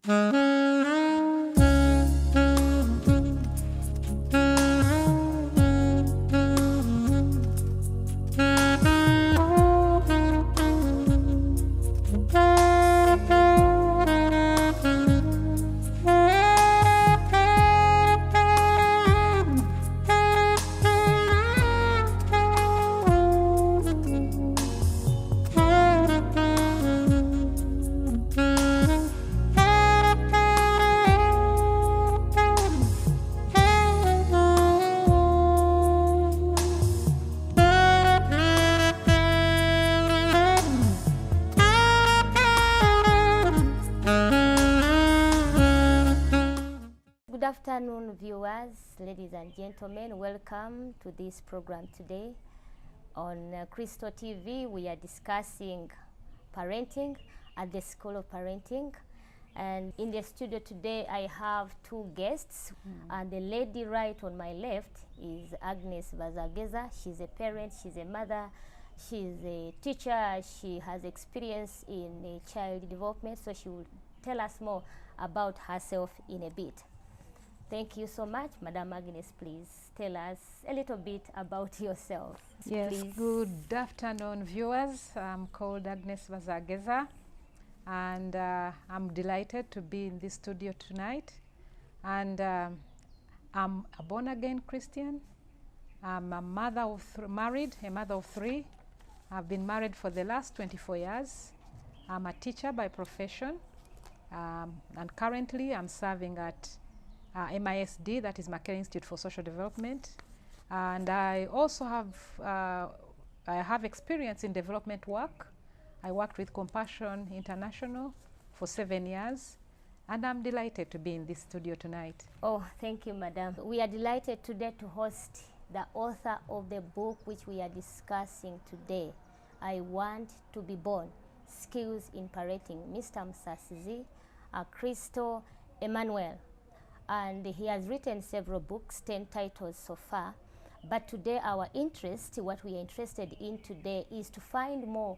Good afternoon, viewers, ladies and gentlemen. Welcome to this program today. On Christoe TV, we are discussing parenting at the School of Parenting. And in the studio today, I have two guests. And the lady right on my left is Agnes Bazageza. She's a parent, she's a mother, she's a teacher, she has experience in child development, so she will tell us more about herself in a bit. Thank you so much. Madam Agnes, please tell us a little bit about yourself. Yes, please. Good afternoon, viewers. I'm called Agnes Bazageza, and I'm delighted to be in this studio tonight. And I'm a born-again Christian. I'm a mother of a mother of three. I've been married for the last 24 years. I'm a teacher by profession, and currently I'm serving at MISD, that is Makerere Institute for Social Development, and I also have experience in development work. I worked with Compassion International for 7 years, and I'm delighted to be in this studio tonight. Oh, thank you, Madam. We are delighted today to host the author of the book which we are discussing today, I Want to Be Born, Skills in Parenting, Mr. Musasizi, Christoe Emmanuel. And he has written several books, 10 titles so far. But today our interest, what we are interested in today, is to find more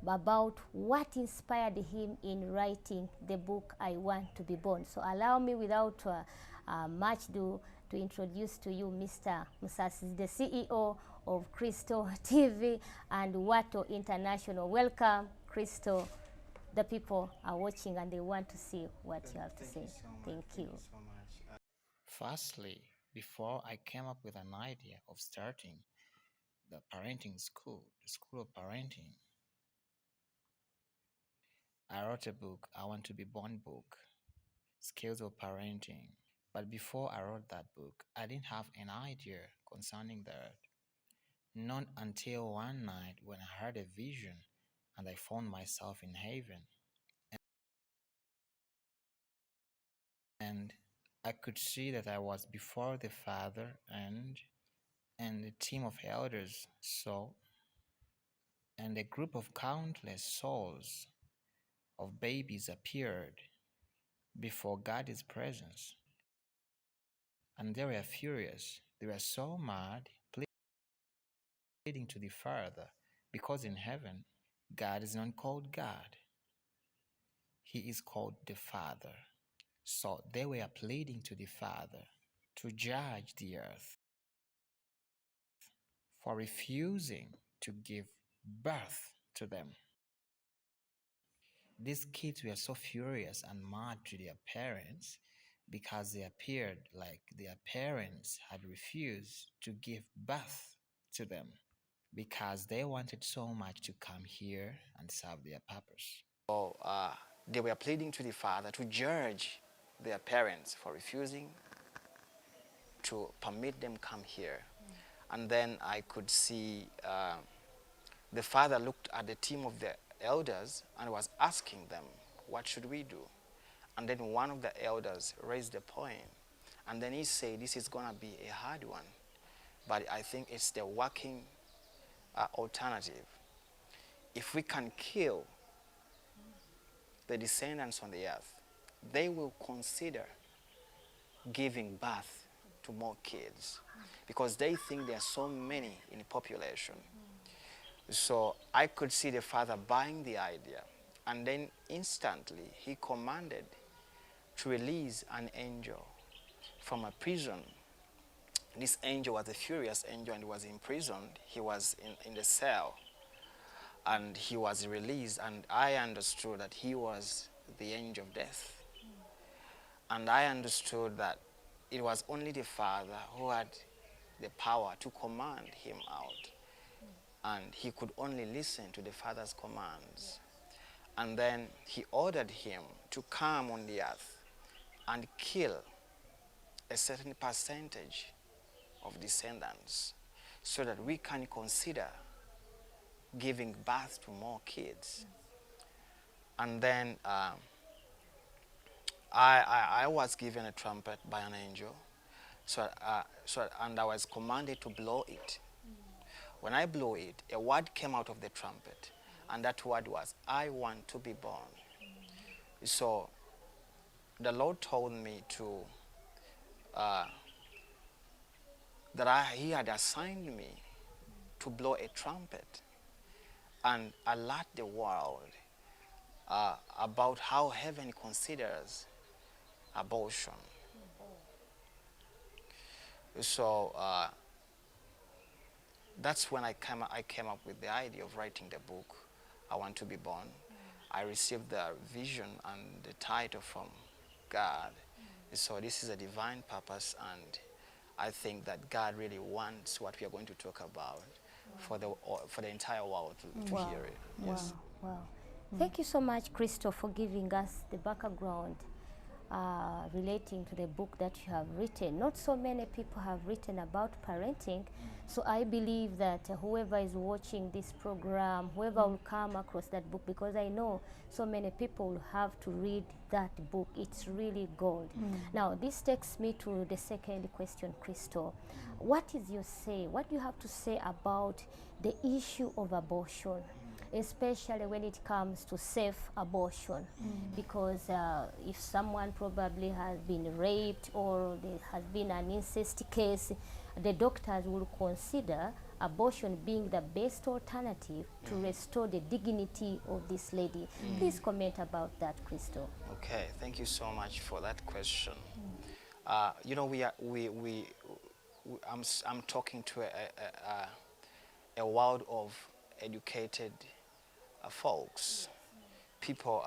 about what inspired him in writing the book, I Want to Be Born. So allow me, without much ado, to introduce to you Mr. Musasizi, the CEO of Christoe TV and Wato International. Welcome, Christoe. The people are watching and they want to see what you have to say. Thank you. Firstly, before I came up with an idea of starting the parenting school, the School of Parenting, I wrote a book, I Want to Be Born book, Skills of Parenting. But before I wrote that book, I didn't have an idea concerning that. Not until one night when I had a vision and I found myself in heaven. And I could see that I was before the Father and the team of elders and a group of countless souls of babies appeared before God's presence. And they were furious. They were so mad, pleading to the Father, because in heaven, God is not called God. He is called the Father. So they were pleading to the Father to judge the earth for refusing to give birth to them. These kids were so furious and mad to their parents because they appeared like their parents had refused to give birth to them because they wanted so much to come here and serve their purpose. So they were pleading to the Father to judge their parents for refusing to permit them come here. And then I could see the Father looked at the team of the elders and was asking them, what should we do? And then one of the elders raised a point, and then he said, this is going to be a hard one, but I think it's the working alternative. If we can kill the descendants on the earth, they will consider giving birth to more kids because they think there are so many in the population. So I could see the Father buying the idea, and then instantly he commanded to release an angel from a prison. This angel was a furious angel and was imprisoned. He was in the cell and he was released, and I understood that he was the angel of death. And I understood that it was only the Father who had the power to command him out. And he could only listen to the Father's commands. And then he ordered him to come on the earth and kill a certain percentage of descendants so that we can consider giving birth to more kids. And then I was given a trumpet by an angel, and I was commanded to blow it. When I blew it, a word came out of the trumpet, and that word was, I want to be born. So the Lord told me that he had assigned me to blow a trumpet and alert the world about how heaven considers abortion. So that's when I came up with the idea of writing the book, I Want to Be Born. I received the vision and the title from God. So this is a divine purpose, and I think that God really wants what we are going to talk about for the entire world to hear it. Yes. Wow. Thank you so much, Christoe, for giving us the background relating to the book that you have written. Not so many people have written about parenting, so I believe that whoever is watching this program, whoever will come across that book, because I know so many people will have to read that book. It's really gold. Now, this takes me to the second question, Christoe. What is your say? What do you have to say about the issue of abortion, especially when it comes to safe abortion? Because if someone probably has been raped or there has been an incest case, the doctors will consider abortion being the best alternative to restore the dignity of this lady. Please comment about that, Christoe. Okay, thank you so much for that question. You know, I'm talking to a world of educated folks. People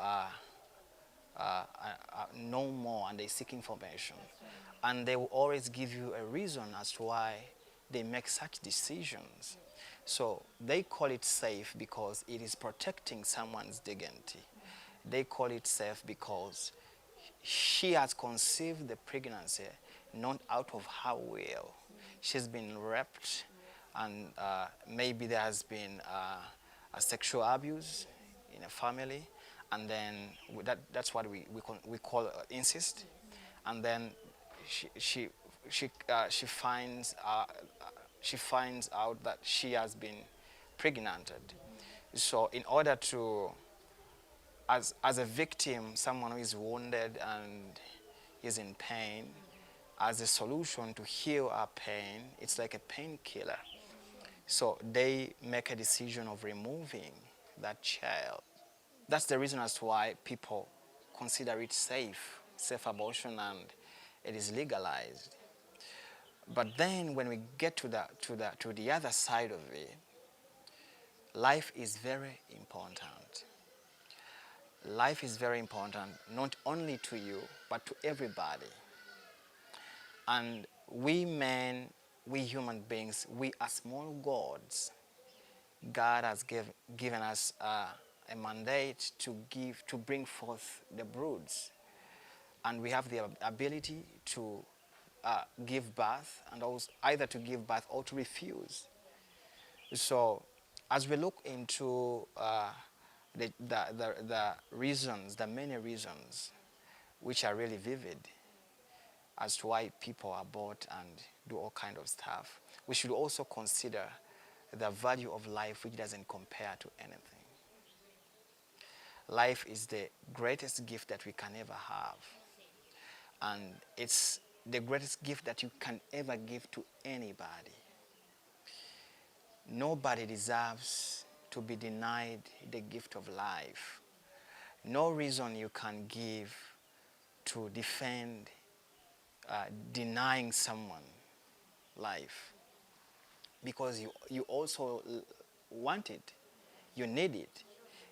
know more and they seek information, and they will always give you a reason as to why they make such decisions. So they call it safe because it is protecting someone's dignity. They call it safe because she has conceived the pregnancy not out of her will. She's been raped, and maybe there has been a sexual abuse in a family, and then that's what we call incest. And then she finds out that she has been pregnanted. So in order to, as a victim, someone who is wounded and is in pain, as a solution to heal our pain, it's like a painkiller. So they make a decision of removing that child. That's the reason as to why people consider it safe abortion, and it is legalized. But then when we get to the other side of it, life is very important. Life is very important, not only to you, but to everybody. And we men, we human beings, we are small gods. God has given us a mandate to bring forth the broods. And we have the ability to give birth, and also either to give birth or to refuse. So as we look into the reasons, the many reasons, which are really vivid as to why people abort and do all kind of stuff, we should also consider the value of life, which doesn't compare to anything. Life is the greatest gift that we can ever have. And it's the greatest gift that you can ever give to anybody. Nobody deserves to be denied the gift of life. No reason you can give to defend denying someone life, because you also want it, you need it,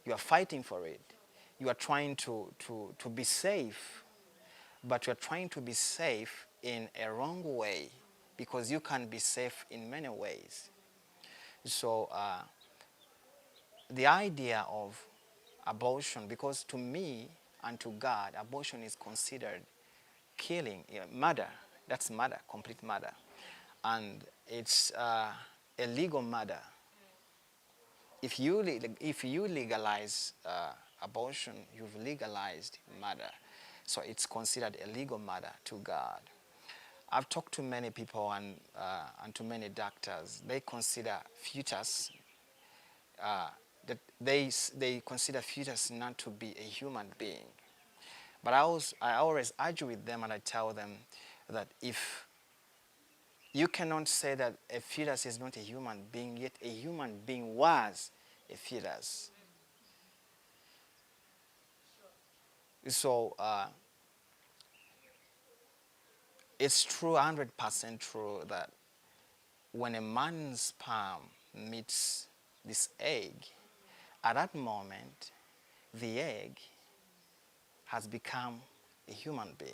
you are fighting for it, you are trying to be safe, but you are trying to be safe in a wrong way, because you can be safe in many ways. So the idea of abortion, because to me and to God, abortion is considered killing, murder. That's murder, complete murder. And it's a legal murder. If you legalize abortion, you've legalized murder. So it's considered a legal murder to God. I've talked to many people and to many doctors. They consider fetus that they consider fetus not to be a human being. But I always argue with them, and I tell them that if you cannot say that a fetus is not a human being, yet a human being was a fetus. So it's true, 100% true, that when a man's sperm meets this egg, at that moment, the egg has become a human being.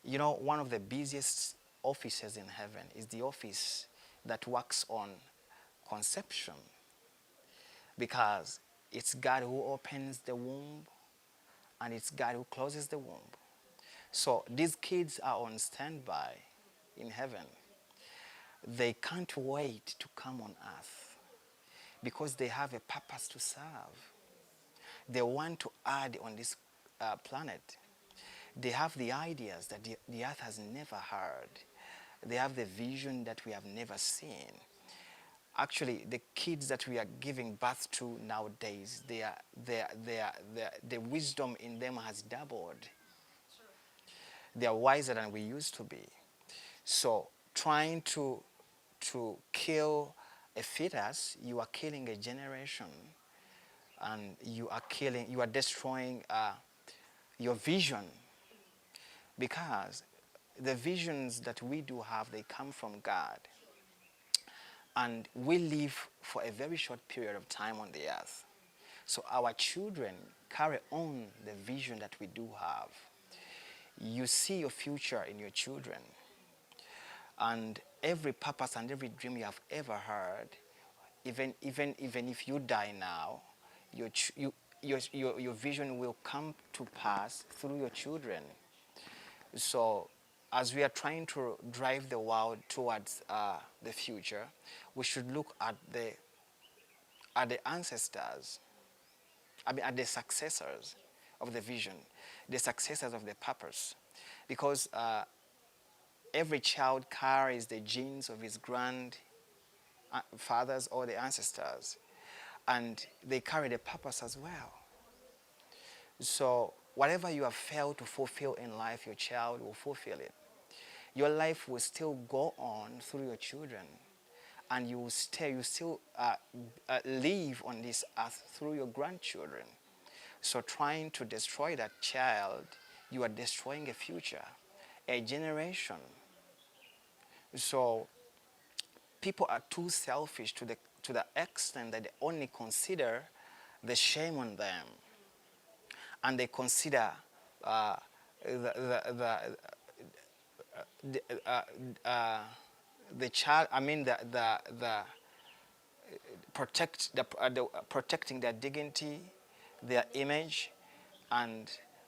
You know, one of the busiest offices in heaven is the office that works on conception, because it's God who opens the womb and it's God who closes the womb. So these kids are on standby in heaven. They can't wait to come on earth because they have a purpose to serve. They want to add on this planet. They have the ideas that the earth has never heard. They have the vision that we have never seen. Actually, the kids that we are giving birth to nowadays, the wisdom in them has doubled. They are wiser than we used to be. So trying to kill a fetus, you are killing a generation, and you are destroying your vision, because the visions that we do have, they come from God. And we live for a very short period of time on the earth. So our children carry on the vision that we do have. You see your future in your children. And every purpose and every dream you have ever heard, even if you die now, your vision will come to pass through your children. So as we are trying to drive the world towards the future, we should look at the ancestors, at the successors of the vision, the successors of the purpose. Because every child carries the genes of his grandfathers or the ancestors, and they carry the purpose as well. So whatever you have failed to fulfill in life, your child will fulfill it. Your life will still go on through your children, and you still live on this earth through your grandchildren. So trying to destroy that child, you are destroying a future, a generation. So people are too selfish to the extent that they only consider the shame on them, and they consider the child. I mean the protecting their dignity, their image,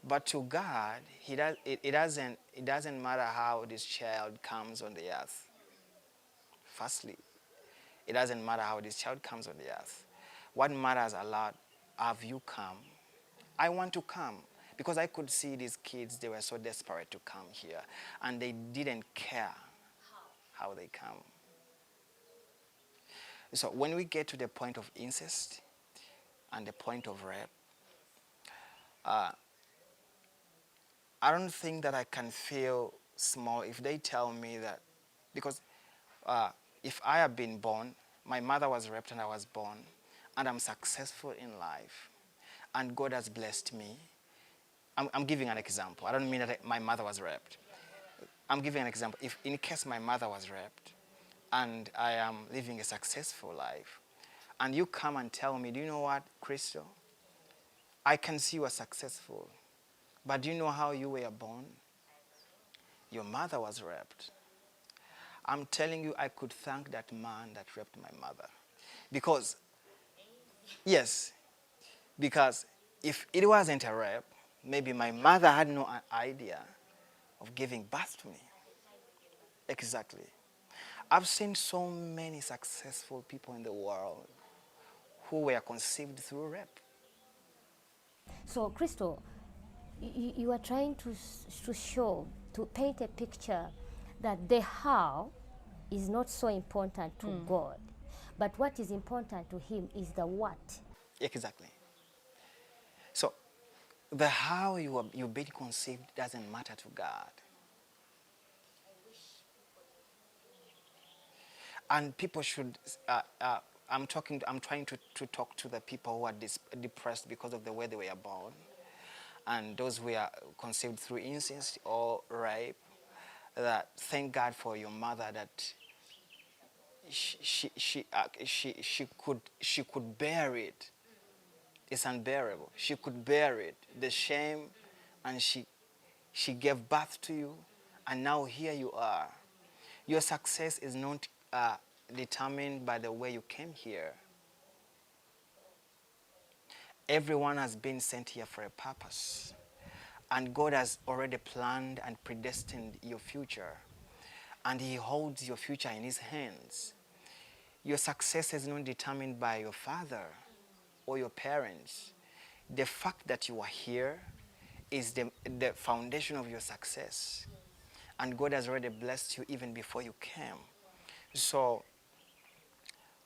but to God, it doesn't matter how this child comes on the earth. Firstly, it doesn't matter how this child comes on the earth. What matters a lot, have you come? I want to come, because I could see these kids, they were so desperate to come here, and they didn't care how they come. So when we get to the point of incest and the point of rape, I don't think that I can feel small if they tell me that, because if I have been born, my mother was raped and I was born, and I'm successful in life, and God has blessed me, I'm giving an example. I don't mean that my mother was raped. I'm giving an example. If in case my mother was raped and I am living a successful life, and you come and tell me, do you know what, Christoe? I can see you are successful, but do you know how you were born? Your mother was raped. I'm telling you, I could thank that man that raped my mother. Because, yes, because if it wasn't a rape, maybe my mother had no idea of giving birth to me. Exactly. I've seen so many successful people in the world who were conceived through rape. So, Christoe, you are trying to show, to paint a picture that the how is not so important to God, but what is important to him is the what. Exactly. So, the how you've been conceived doesn't matter to God. And people should, I'm trying to talk to the people who are depressed because of the way they were born, and those who are conceived through incest or rape, that thank God for your mother that she could bear it. It's unbearable. She could bear it, the shame, and she gave birth to you, and now here you are. Your success is not determined by the way you came here. Everyone has been sent here for a purpose, and God has already planned and predestined your future, and he holds your future in his hands. Your success is not determined by your father or your parents. The fact that you are here is the foundation of your success, and God has already blessed you even before you came. So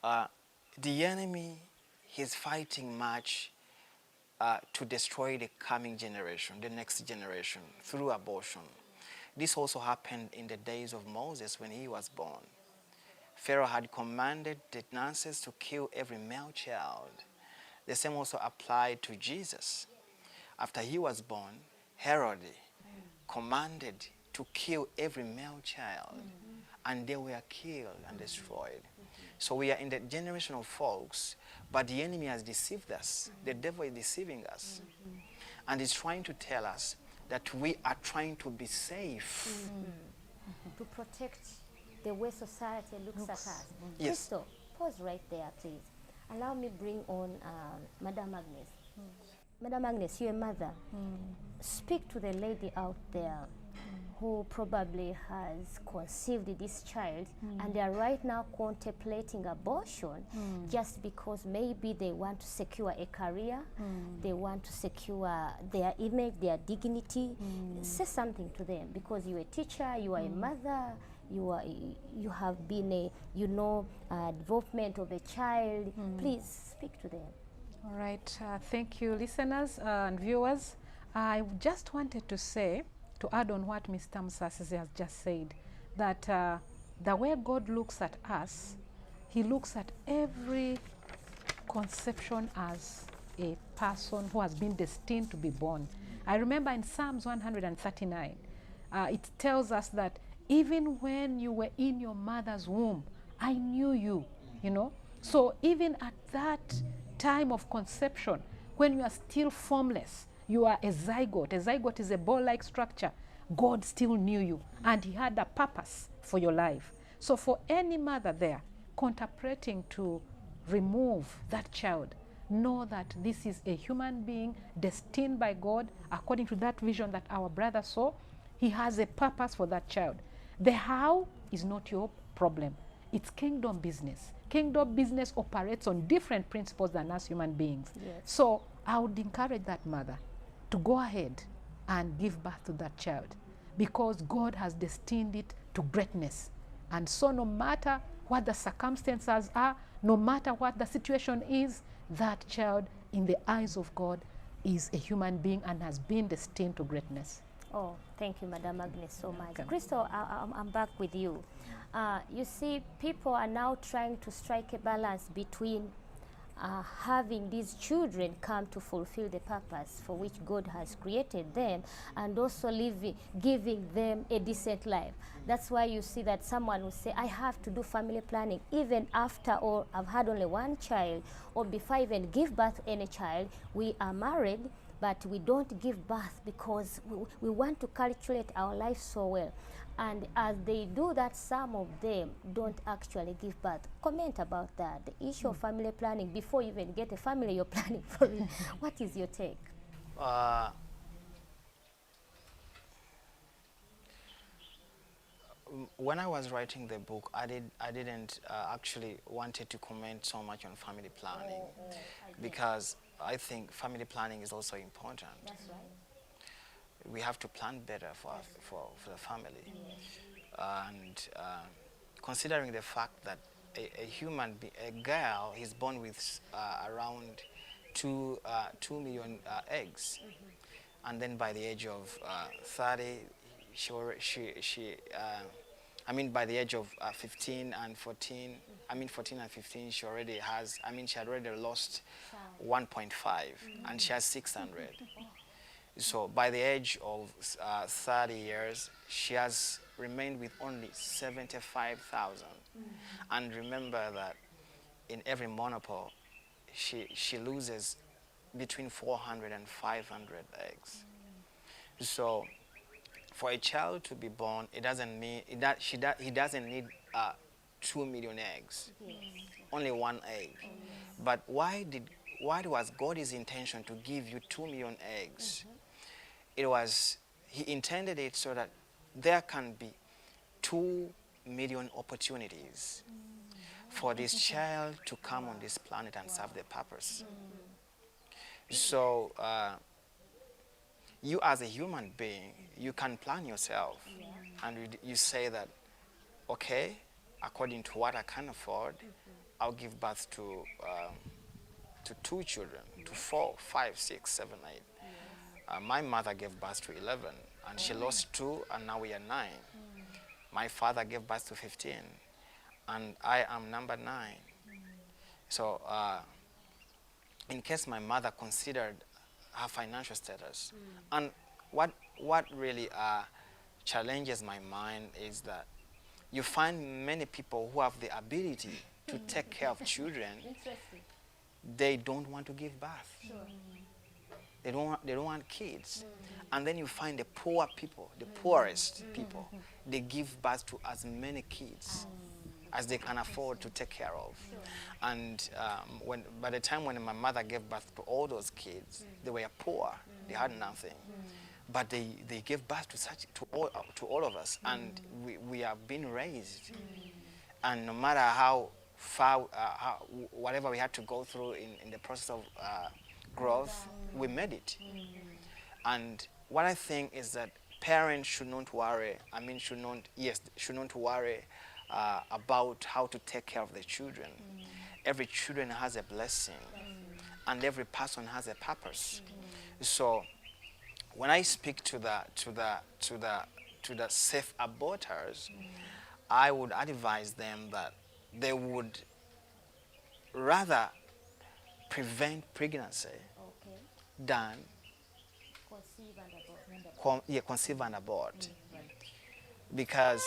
the enemy, he's fighting much to destroy the coming generation, the next generation, through abortion. This also happened in the days of Moses when he was born. Pharaoh had commanded the nurses to kill every male child. The same also applied to Jesus. After he was born, Herod commanded to kill every male child, and they were killed and destroyed. So we are in the generation of folks, but the enemy has deceived us. The devil is deceiving us. And he's trying to tell us that we are trying to be safe. To protect the way society looks at us. Yes. Christoe, pause right there, please. Allow me bring on Madam Agnes. Madam Agnes, you're a mother. Speak to the lady out there who probably has conceived this child and they are right now contemplating abortion just because maybe they want to secure a career, they want to secure their image, their dignity. Say something to them, because you're a teacher, you are a mother, you have been a development of a child. Please speak to them. All right, thank you, listeners and viewers. I just wanted to say, to add on what Mr. Musasizi has just said, that the way God looks at us, he looks at every conception as a person who has been destined to be born. I remember in Psalms 139, it tells us that even when you were in your mother's womb, I knew you, you know. So even at that time of conception, when you are still formless, you are a zygote. A zygote is a ball-like structure. God still knew you, and he had a purpose for your life. So for any mother there contemplating to remove that child, know that this is a human being destined by God according to that vision that our brother saw. He has a purpose for that child. The how is not your problem. It's kingdom business. Kingdom business operates on different principles than us human beings. Yes. So I would encourage that mother to go ahead and give birth to that child, because God has destined it to greatness. And so no matter what the circumstances are, no matter what the situation is, that child in the eyes of God is a human being and has been destined to greatness. Oh, thank you, Madam Agnes, so much. Welcome. Christoe, I'm back with you. You see, people are now trying to strike a balance between having these children come to fulfill the purpose for which God has created them, and also giving them a decent life. That's why you see that someone will say, I have to do family planning even after or I've had only one child, or before I even give birth to any child. We are married, but we don't give birth because we want to calculate our life so well. And as they do that, some of them don't actually give birth. Comment about that, the issue of family planning. Before you even get a family, you're planning for it. What is your take? When I was writing the book, I didn't actually wanted to comment so much on family planning, because I think family planning is also important. That's right. We have to plan better for the family. And considering the fact that a girl is born with around 2 million eggs, and then by the age of 30, by the age of 15 and 14, 14 and 15, she already has, she had already lost 1.5, and she has 600. So by the age of 30 years, she has remained with only 75,000. And remember that in every monopole, she loses between 400 and 500 eggs. So for a child to be born, it doesn't mean he doesn't need 2 million eggs, only one egg. But why was God's intention to give you 2 million eggs? It was, he intended it so that there can be 2 million opportunities for this child to come on this planet and serve the purpose. So you as a human being, you can plan yourself, and you say that, okay, according to what I can afford, I'll give birth to 2 children, to 4, 5, 6, 7, 8. My mother gave birth to 11, and she lost 2, and now we are 9. My father gave birth to 15, and I am number 9. So in case my mother considered her financial status, and what really challenges my mind is that you find many people who have the ability to take care of children, they don't want to give birth. Sure. They don't want kids. And then you find the poor people, the poorest people, they give birth to as many kids as they can afford to take care of. And by the time when my mother gave birth to all those kids, they were poor, they had nothing. But they gave birth to all of us, and we have been raised. And no matter how far, whatever we had to go through in the process of growth, we made it. And what I think is that parents should not worry, should not worry about how to take care of their children. Every children has a blessing, and every person has a purpose. So when I speak to the safe aborters, I would advise them that they would rather prevent pregnancy than conceive and abort. Because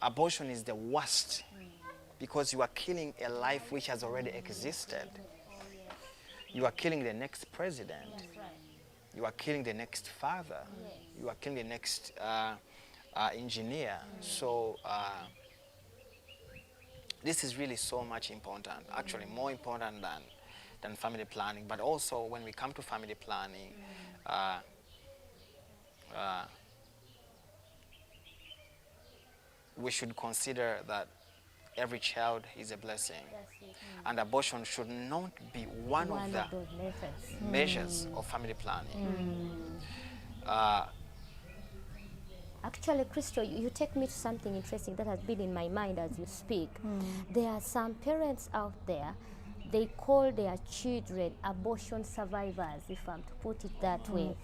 abortion is the worst, because you are killing a life which has already existed. You are killing the next president. You are killing the next father. You are killing the next engineer. So this is really so much important, actually more important than family planning. But also when we come to family planning, we should consider that every child is a blessing. And abortion should not be one of the measures of family planning. Actually, Christoe, you take me to something interesting that has been in my mind as you speak. There are some parents out there, they call their children abortion survivors, if I'm to put it that way.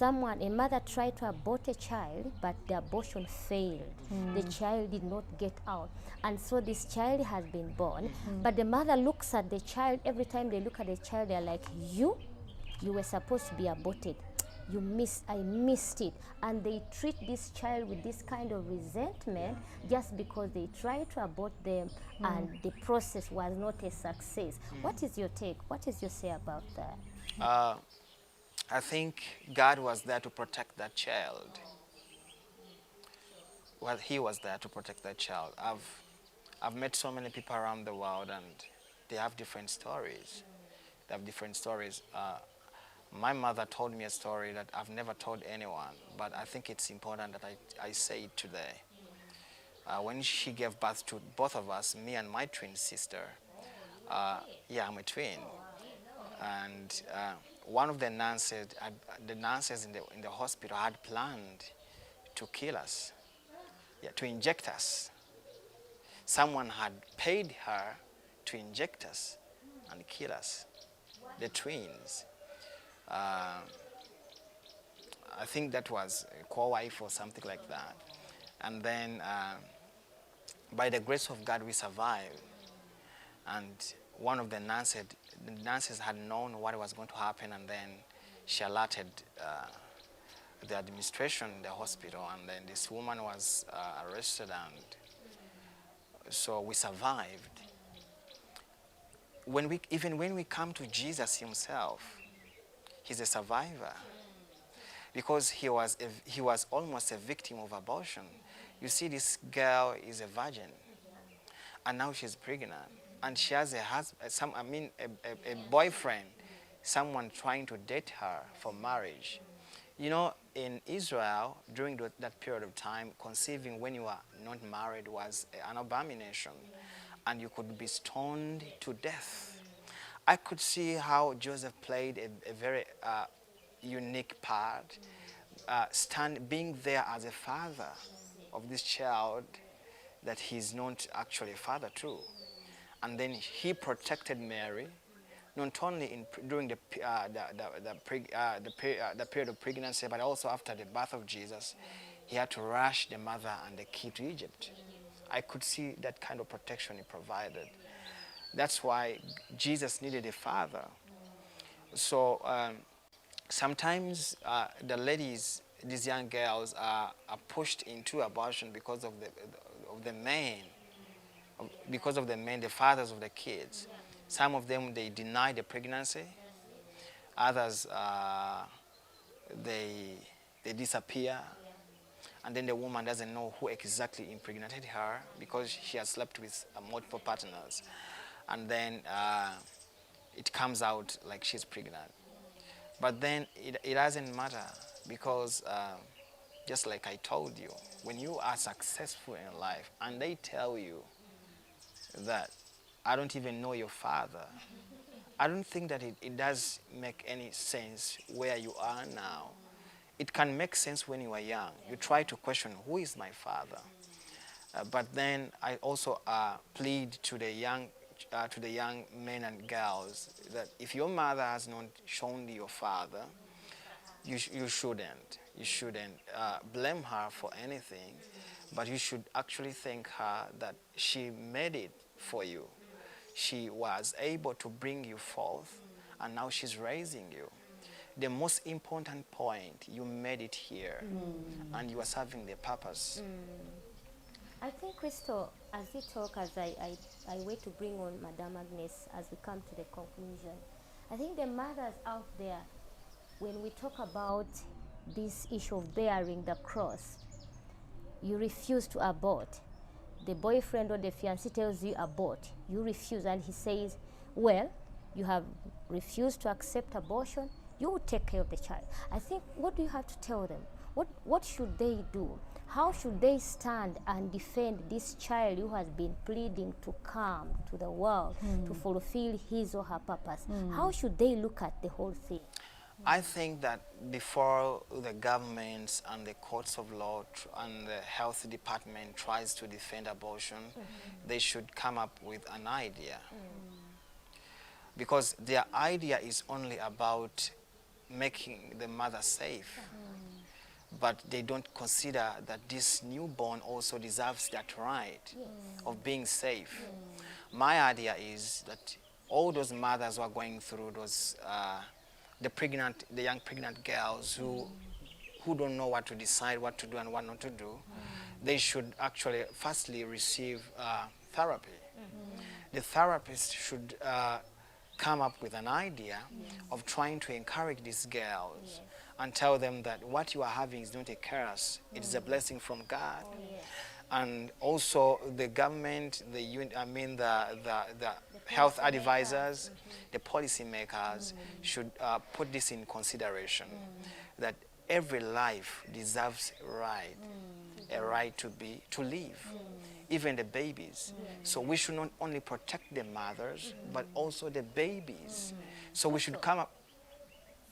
a mother tried to abort a child, but the abortion failed. The child did not get out. And so this child has been born, but the mother looks at the child. Every time they look at the child, they're like, you were supposed to be aborted. I missed it. And they treat this child with this kind of resentment just because they tried to abort them and the process was not a success. What is your take? What is your say about that? I think God was there to protect that child. Well, He was there to protect that child. I've met so many people around the world, and they have different stories. They have different stories. My mother told me a story that I've never told anyone, but I think it's important that I say it today. When she gave birth to both of us, me and my twin sister, yeah, I'm a twin, and one of the nurses in the hospital had planned to kill us, yeah, to inject us. Someone had paid her to inject us and kill us, the twins. I think that was a co-wife or something like that. And then, by the grace of God, we survived. And one of the nurses had known what was going to happen, and then she alerted the administration in the hospital, and then this woman was arrested, and so we survived. Even when we come to Jesus Himself, He's a survivor, because he was almost a victim of abortion. You see, this girl is a virgin, and now she's pregnant, and she has a boyfriend, someone trying to date her for marriage. You know, in Israel, during that period of time, conceiving when you are not married was an abomination, and you could be stoned to death. I could see how Joseph played a very unique part, being there as a father of this child that he's not actually a father to. And then he protected Mary, not only during the period of pregnancy, but also after the birth of Jesus. He had to rush the mother and the kid to Egypt. I could see that kind of protection he provided. That's why Jesus needed a father. So sometimes the ladies, these young girls, are pushed into abortion because of the men, the fathers of the kids. Some of them, they deny the pregnancy. Others, they disappear. And then the woman doesn't know who exactly impregnated her because she has slept with multiple partners. And then it comes out like she's pregnant. But then it doesn't matter, because just like I told you, when you are successful in life and they tell you that I don't even know your father, I don't think that it does make any sense where you are now. It can make sense when you are young. You try to question, who is my father? But then I also plead to the young men and girls that if your mother has not shown you your father, you shouldn't blame her for anything, but you should actually thank her that she made it for you. She was able to bring you forth, and now she's raising you. The most important point, you made it here, and you are serving the purpose. I think, Christoe, as you talk, as I wait to bring on Madame Agnes as we come to the conclusion, I think the mothers out there, when we talk about this issue of bearing the cross, you refuse to abort. The boyfriend or the fiancé tells you abort, you refuse, and he says, well, you have refused to accept abortion, you will take care of the child. I think, what do you have to tell them? What should they do? How should they stand and defend this child who has been pleading to come to the world to fulfill his or her purpose? How should they look at the whole thing? I think that before the governments and the courts of law and the health department tries to defend abortion, they should come up with an idea. Because their idea is only about making the mother safe. But they don't consider that this newborn also deserves that right of being safe. My idea is that all those mothers who are going through those, the young pregnant girls who don't know what to decide, what to do and what not to do, they should actually firstly receive therapy. The therapist should come up with an idea of trying to encourage these girls and tell them that what you are having is not a curse, it is a blessing from God. And also the government, the health advisors, the policy makers should put this in consideration, that every life deserves a right to live, even the babies. So we should not only protect the mothers, but also the babies. So we should come up.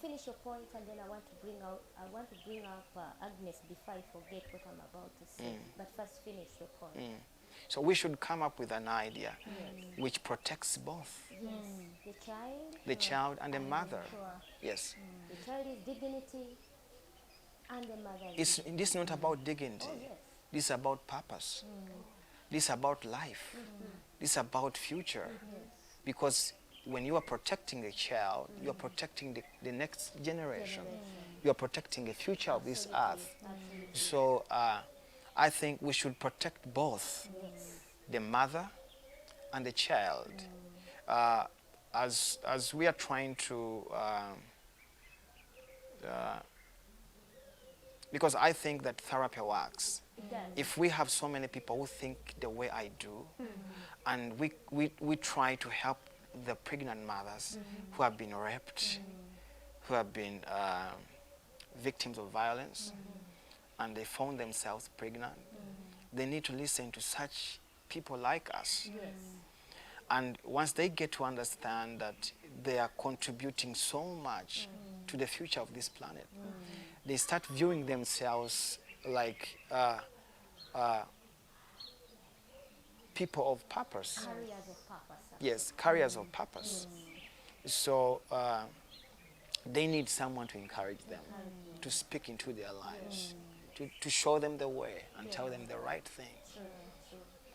Finish your point, and then I want to bring up Agnes before I forget what I'm about to say. But first, finish your point. So we should come up with an idea which protects both the child and the mother. Yes. The child is dignity, and the mother This is not about dignity. This is about purpose. This is about life. This is about future. Because when you are protecting a child, you are protecting the next generation. You are protecting the future of this earth. So I think we should protect both the mother and the child. As we are trying to, because I think that therapy works. If we have so many people who think the way I do, and we try to help the pregnant mothers who have been raped, who have been victims of violence, and they found themselves pregnant, they need to listen to such people like us. And once they get to understand that they are contributing so much to the future of this planet, they start viewing themselves like people of purpose. carriers of purpose. Yes, carriers of purpose. So they need someone to encourage them, to speak into their lives, to show them the way and tell them the right thing.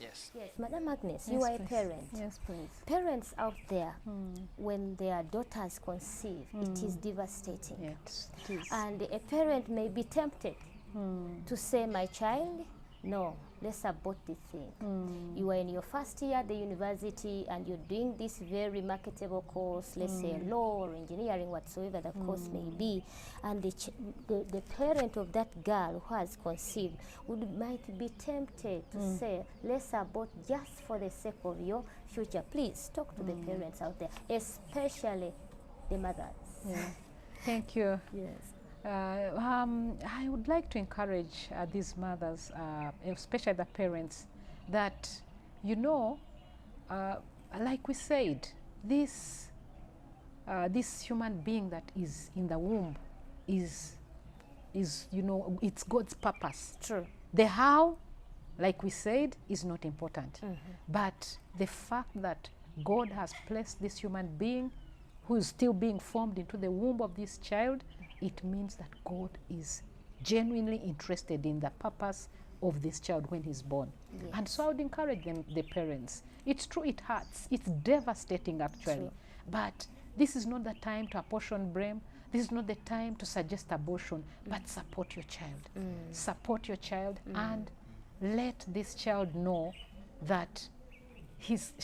Yes. Yes, Madam Agnes, you are a parent. Yes, please. Parents out there, when their daughters conceive, it is devastating. Yes, it is. And a parent may be tempted to say, my child, no, let's abort this thing. You are in your first year at the university and you're doing this very marketable course, let's say law or engineering, whatsoever the course may be, and the parent of that girl who has conceived might be tempted to say, let's abort just for the sake of your future. Please talk to the parents out there, especially the mothers. Yeah. Thank you. Yes. I would like to encourage these mothers, especially the parents, that, you know, like we said, this human being that is in the womb is, you know, it's God's purpose. True. The how, like we said, is not important. But the fact that God has placed this human being who is still being formed into the womb of this child, it means that God is genuinely interested in the purpose of this child when he's born. Yes. And so I would encourage them, the parents. It's true, it hurts. It's devastating, actually. True. But this is not the time to apportion blame. This is not the time to suggest abortion, but support your child. Support your child and let this child know that she's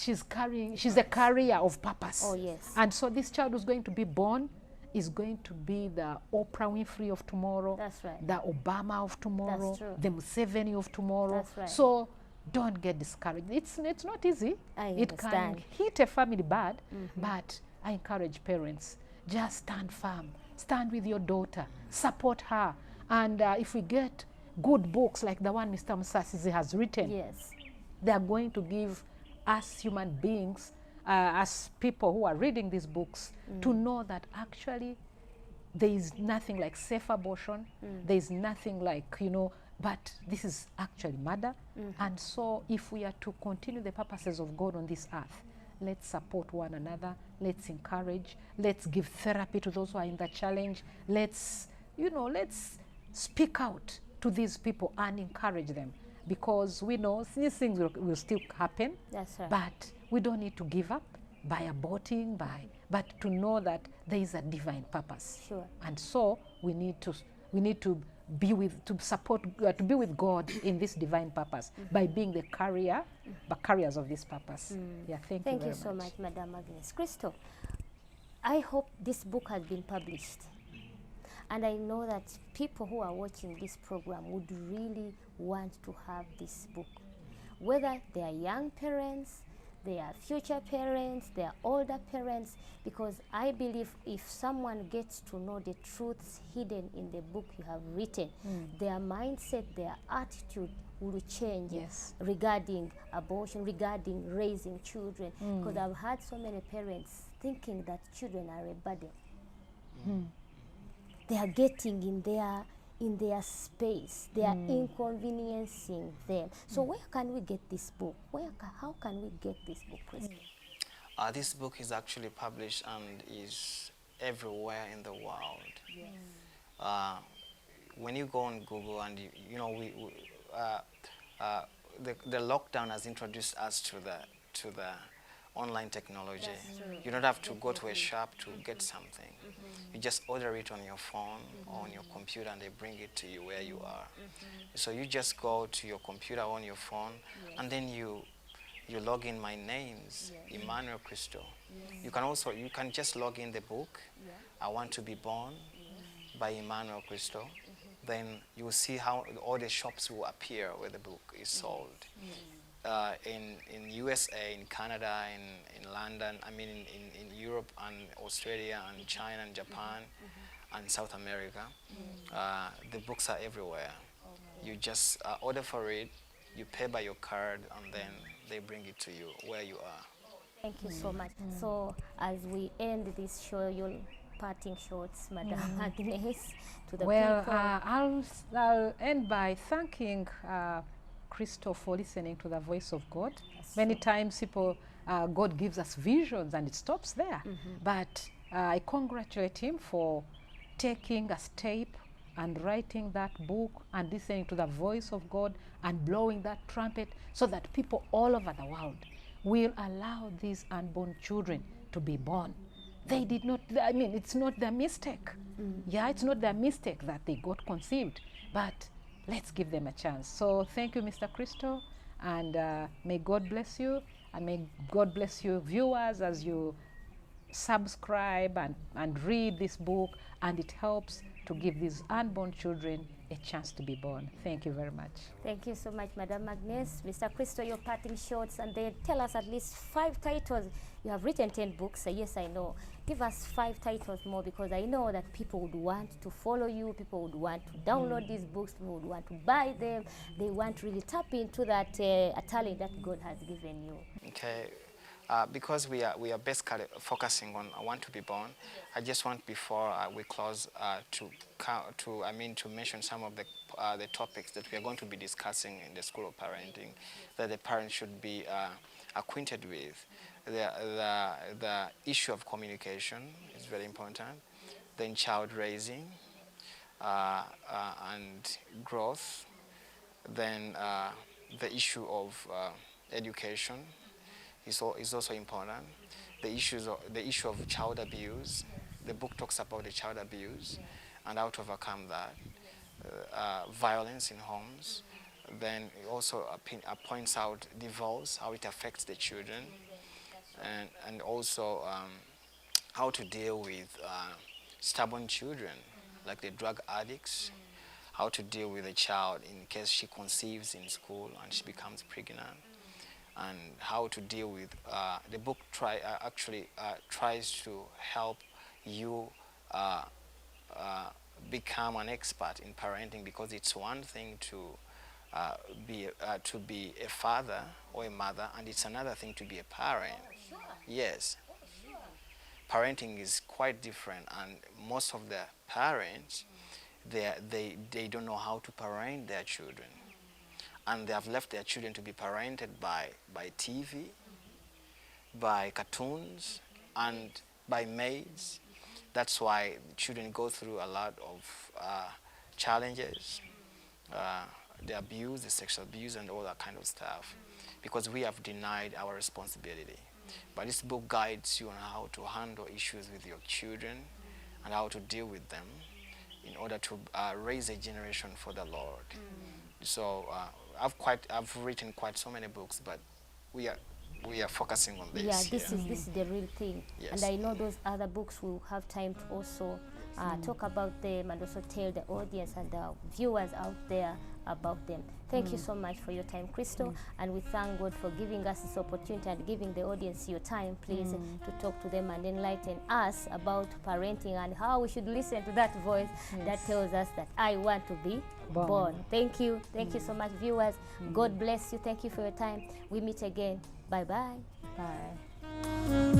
a carrier of purpose. Oh, yes. And so this child who's going to be born is going to be the Oprah Winfrey of tomorrow, That's right. the Obama of tomorrow, That's true. the Museveni of tomorrow. That's right. So don't get discouraged. It's not easy. It can understand. hit a family bad, but I encourage parents, just stand firm. Stand with your daughter. Support her. And if we get good books like the one Mr. Musasizi has written, Yes. they are going to give us human beings, as people who are reading these books, to know that actually there is nothing like safe abortion. There is nothing like, you know, but this is actually murder. And so if we are to continue the purposes of God on this earth, let's support one another, let's encourage, let's give therapy to those who are in the challenge, let's, let's speak out to these people and encourage them, because we know these things will still happen. That's right. But we don't need to give up by aborting, but to know that there is a divine purpose. Sure. And so we need to be with God in this divine purpose by being the carriers of this purpose. Yeah, thank you very Thank you so much, Madam Agnes. Christoe, I hope this book has been published. And I know that people who are watching this program would really want to have this book. Whether they are young parents, they are future parents, they are older parents, because I believe if someone gets to know the truths hidden in the book you have written, their mindset, their attitude will change. Yes. Regarding abortion, regarding raising children. Because I've had so many parents thinking that children are a burden. They are getting in their space. They are inconveniencing them. So where can we get this book? How can we get this book, Christoe? This book is actually published and is everywhere in the world. Yes. When you go on Google and the lockdown has introduced us to the online technology. You don't have to go to a shop to get something. You just order it on your phone or on your computer and they bring it to you where you are. So you just go to your computer on your phone and then you log in my names, Emmanuel, Christoe. You can just log in the book, I Want to Be Born by Emmanuel, Christoe. Then you will see how all the shops will appear where the book is sold. In USA, in Canada, in London, I mean in Europe and Australia and China and Japan and South America. The books are everywhere. You just order for it, you pay by your card, and then they bring it to you where you are. Thank you so much. So as we end this show, your parting shots, Madam Agnes, to the people. I'll end by thanking Christoe for listening to the voice of God. Many times people, God gives us visions and it stops there. But I congratulate him for taking a step and writing that book and listening to the voice of God and blowing that trumpet so that people all over the world will allow these unborn children to be born. They did not, it's not their mistake. Yeah, it's not their mistake that they got conceived, but let's give them a chance. So thank you, Mr. Christoe, and may God bless you, and may God bless you viewers as you subscribe and read this book, and it helps to give these unborn children a chance to be born. Thank you very much. Thank you so much, Madam Agnes. Mr. Christoe, your parting shots, and then tell us at least 5 titles. You have written 10 books, yes, I know. Give us 5 titles more, because I know that people would want to follow you, people would want to download these books, people would want to buy them. They want to really tap into that talent that God has given you. Okay. Because we are basically focusing on I Want to Be Born, I just want, before we close, to mention some of the topics that we are going to be discussing in the School of Parenting that the parents should be acquainted with. The issue of communication is very important. Then child raising and growth. Then the issue of education is also important. The issue of child abuse. The book talks about the child abuse and how to overcome that. Violence in homes. Then it also points out divorce, how it affects the children, and also how to deal with stubborn children, like the drug addicts, how to deal with a child in case she conceives in school and she becomes pregnant, and how to deal with, the book tries to help you become an expert in parenting, because it's one thing to be a father or a mother, and it's another thing to be a parent. Yes. Parenting is quite different, and most of the parents, they don't know how to parent their children, and they have left their children to be parented by TV, by cartoons and by maids. That's why children go through a lot of challenges, the abuse, the sexual abuse, and all that kind of stuff, because we have denied our responsibility. But this book guides you on how to handle issues with your children and how to deal with them in order to raise a generation for the Lord. So I've written quite so many books, but we are focusing on this. Yeah, this is the real thing. Yes. And I know those other books will have time to also talk about them and also tell the audience and the viewers out there about them. Thank you so much for your time, Christoe, and we thank God for giving us this opportunity and giving the audience your time, please, to talk to them and enlighten us about parenting and how we should listen to that voice that tells us that I want to be born. Thank you. Thank you so much, viewers. God bless you. Thank you for your time. We meet again. Bye-bye. Bye.